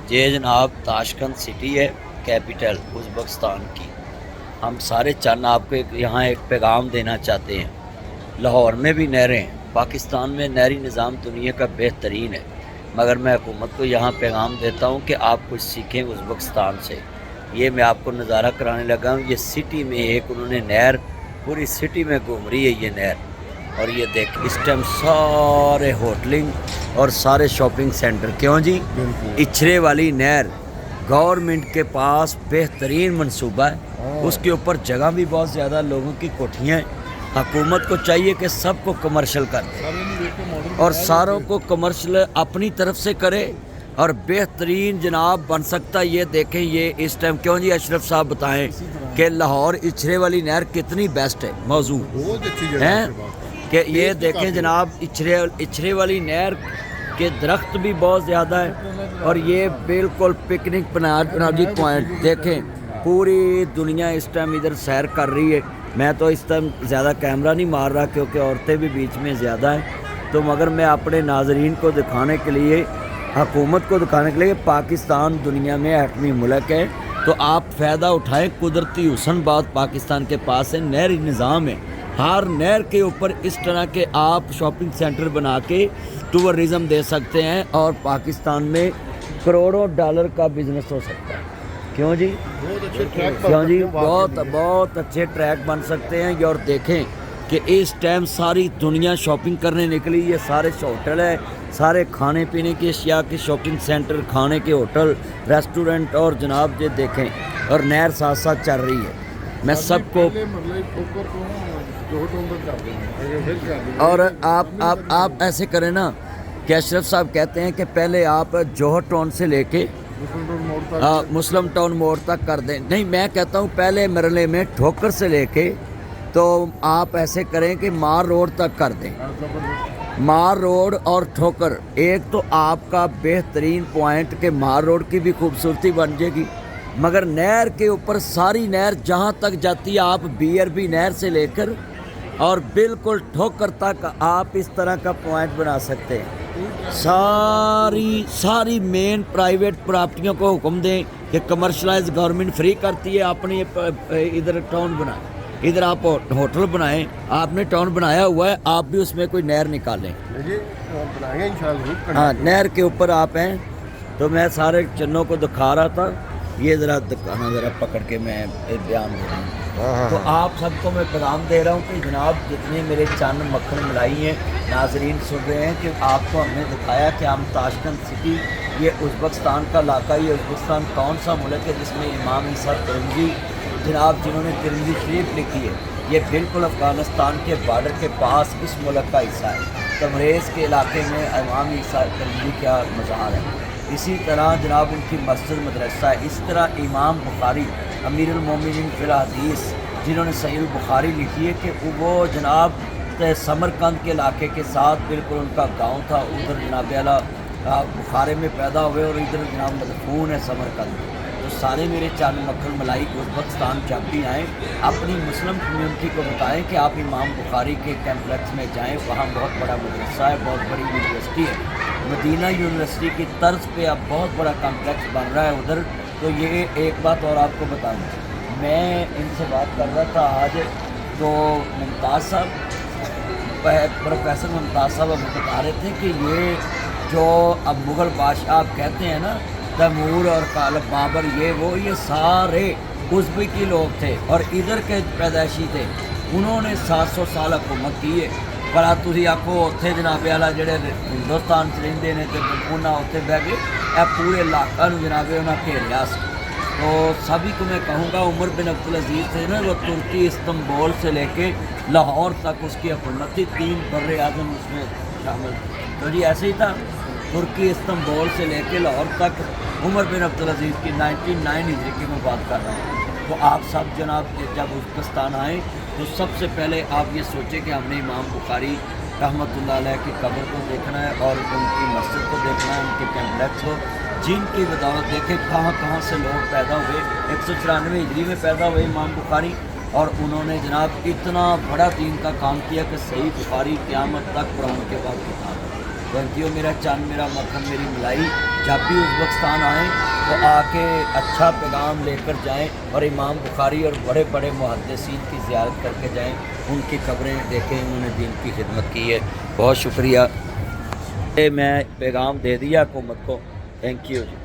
یہ جناب Tashkent city ہے، کیپٹل ازبکستان کی۔ ہم سارے چند آپ کو یہاں ایک پیغام دینا چاہتے ہیں۔ لاہور میں بھی نہریں ہیں، پاکستان میں نہری نظام دنیا کا بہترین ہے، مگر میں حکومت کو یہاں پیغام دیتا ہوں کہ آپ کچھ سیکھیں ازبکستان سے۔ یہ میں آپ کو نظارہ کرانے لگا ہوں، یہ سٹی میں ایک انہوں نے نہر پوری سٹی میں گھوم رہی ہے یہ نہر، اور یہ دیکھ اس ٹائم سارے ہوٹلنگ اور سارے شاپنگ سینٹر۔ کیوں جی؟ اچھرے والی نہر گورنمنٹ کے پاس بہترین منصوبہ ہے، اس کے اوپر جگہ بھی بہت زیادہ، لوگوں کی کوٹھیاں ہیں۔ حکومت کو چاہیے کہ سب کو کمرشل کر دے اور ساروں کو کمرشل اپنی طرف سے کرے، اور بہترین جناب بن سکتا ہے۔ یہ دیکھیں یہ اس ٹائم، کیوں جی اشرف صاحب بتائیں کہ لاہور اچھرے والی نہر کتنی بیسٹ ہے موضوع ہے کہ یہ دیکھیں جناب اچھرے والی نہر کے درخت بھی بہت زیادہ ہے، اور یہ بالکل پکنک پناجی پوائنٹ دیکھیں، پوری دنیا اس ٹائم ادھر سیر کر رہی ہے۔ میں تو اس ٹائم زیادہ کیمرہ نہیں مار رہا کیونکہ عورتیں بھی بیچ میں زیادہ ہیں، تو مگر میں اپنے ناظرین کو دکھانے کے لیے، حکومت کو دکھانے کے لیے، پاکستان دنیا میں ایٹمی ملک ہے، تو آپ فائدہ اٹھائیں۔ قدرتی حسن بات پاکستان کے پاس ہے، نہری نظام ہے، ہر نہر کے اوپر اس طرح کے آپ شاپنگ سینٹر بنا کے ٹورزم دے سکتے ہیں، اور پاکستان میں کروڑوں ڈالر کا بزنس ہو سکتا ہے۔ کیوں جی؟ کیوں جی؟ بہت اچھے ٹریک بن سکتے ہیں۔ اور دیکھیں کہ اس ٹائم ساری دنیا شاپنگ کرنے نکلی، یہ سارے ہوٹل ہے، سارے کھانے پینے کی اشیاء کے شاپنگ سینٹر، کھانے کے ہوٹل، ریسٹورنٹ، اور جناب یہ دیکھیں، اور نہر ساتھ ساتھ چل رہی ہے۔ میں سب کو، اور آپ ایسے کریں نا کہ اشرف صاحب کہتے ہیں کہ پہلے آپ جوہر ٹاؤن سے لے کے مسلم ٹاؤن موڑ تک کر دیں۔ نہیں، میں کہتا ہوں پہلے مرلے میں ٹھوکر سے لے کے، تو آپ ایسے کریں کہ مار روڈ تک کر دیں، مار روڈ اور ٹھوکر۔ ایک تو آپ کا بہترین پوائنٹ کہ مار روڈ کی بھی خوبصورتی بن جائے گی، مگر نہر کے اوپر ساری نہر جہاں تک جاتی ہے، آپ BRB نہر سے لے کر اور بالکل ٹھوکر تک آپ اس طرح کا پوائنٹ بنا سکتے ہیں۔ ساری مین پرائیویٹ پراپرٹیوں کو حکم دیں کہ کمرشلائز گورنمنٹ فری کرتی ہے، اپنی ادھر ٹاؤن بنائیں، ادھر آپ ہوٹل بنائیں، آپ نے ٹاؤن بنایا ہوا ہے، آپ بھی اس میں کوئی نہر نکالیں۔ ہاں، نہر کے اوپر آپ ہیں، تو میں سارے چنوں کو دکھا رہا تھا، یہ ذرا دکھانا، ذرا پکڑ کے میں بیان دے رہا ہوں۔ تو آپ سب کو میں پیغام دے رہا ہوں کہ جناب جتنے میرے چند مکھن ملائی ہیں، ناظرین سن رہے ہیں کہ آپ کو ہم نے دکھایا کہ ہم تاشکند سٹی، یہ ازبکستان کا علاقہ، یہ ازبکستان کون سا ملک ہے جس میں امام عیسیٰ ترمذی جناب جنہوں نے ترمذی شریف لکھی ہے، یہ بالکل افغانستان کے بارڈر کے پاس اس ملک کا حصہ ہے۔ تبریز کے علاقے میں امام عیسیٰ ترمذی کا مزار ہے، اسی طرح جناب ان کی مسجد مدرسہ ہے۔ اس طرح امام بخاری امیر المومنین فی الحدیث جنہوں نے صحیح البخاری لکھی ہے کہ وہ جناب سمرقند کے علاقے کے ساتھ بالکل ان کا گاؤں تھا، ادھر جناب اعلیٰ بخارے میں پیدا ہوئے اور ادھر جناب مدفون ہے سمرقند۔ تو سارے میرے چند مکھن ملائی ازبکستان جب بھی آئیں، اپنی مسلم کمیونٹی کو بتائیں کہ آپ امام بخاری کے کمپلیکس میں جائیں، وہاں بہت بڑا مدرسہ ہے، بہت بڑی یونیورسٹی ہے، مدینہ یونیورسٹی کی طرز پہ اب بہت بڑا کمپلیکس بن رہا ہے ادھر۔ تو یہ ایک بات اور آپ کو بتاؤں، میں ان سے بات کر رہا تھا آج، تو ممتاز صاحب، پروفیسر ممتاز صاحب ہمیں بتا رہے تھے کہ یہ جو اب مغل بادشاہ آپ کہتے ہیں نا، تیمور اور غالب بابر، یہ سارے ازبکی لوگ تھے اور ادھر کے پیدائشی تھے، انہوں نے 700 سال حکومت کی ہے۔ پر تسی آکھو اتنے جناب والا جڑے ہندوستان چ رہندے نے تے انہاں اتنے بہ گئے، اے پورے علاقہ نو جناب انہاں گھیریا سی۔ تو سبھی کو میں کہوں گا، عمر بن عبدالعزیز تھے نا، وہ ترکی استنبول سے لے کے لاہور تک اس کی حکومت تھی، 3 بر اعظم اس میں شامل تھے۔ تو جی ایسے ہی تھا، ترکی استنبول سے لے کے لاہور تک عمر بن عبدالعزیز کی 99 ہجری کی میں بات کر رہا ہوں۔ تو آپ سب جناب جب ازبکستان آئیں تو سب سے پہلے آپ یہ سوچیں کہ ہم نے امام بخاری رحمۃ اللہ علیہ کی قبر کو دیکھنا ہے اور ان کی مسجد کو دیکھنا ہے، ان کے کمپلیکس کو، جن کی بدولت دیکھیں کہاں کہاں سے لوگ پیدا ہوئے۔ 194 ہجری میں پیدا ہوئے امام بخاری، اور انہوں نے جناب اتنا بڑا دین کا کام کیا کہ صحیح بخاری قیامت تک قرآن کے بعد کتاب ہے۔ بنتی ہو میرا چاند میرا مکھن میری ملائی، جب بھی ازبکستان آئیں تو آ کے اچھا پیغام لے کر جائیں اور امام بخاری اور بڑے بڑے محدثین کی زیارت کر کے جائیں، ان کی قبریں دیکھیں، انہوں نے دین کی خدمت کی ہے. بہت شکریہ. میں پیغام دے دیا حکومت کو. Thank you G.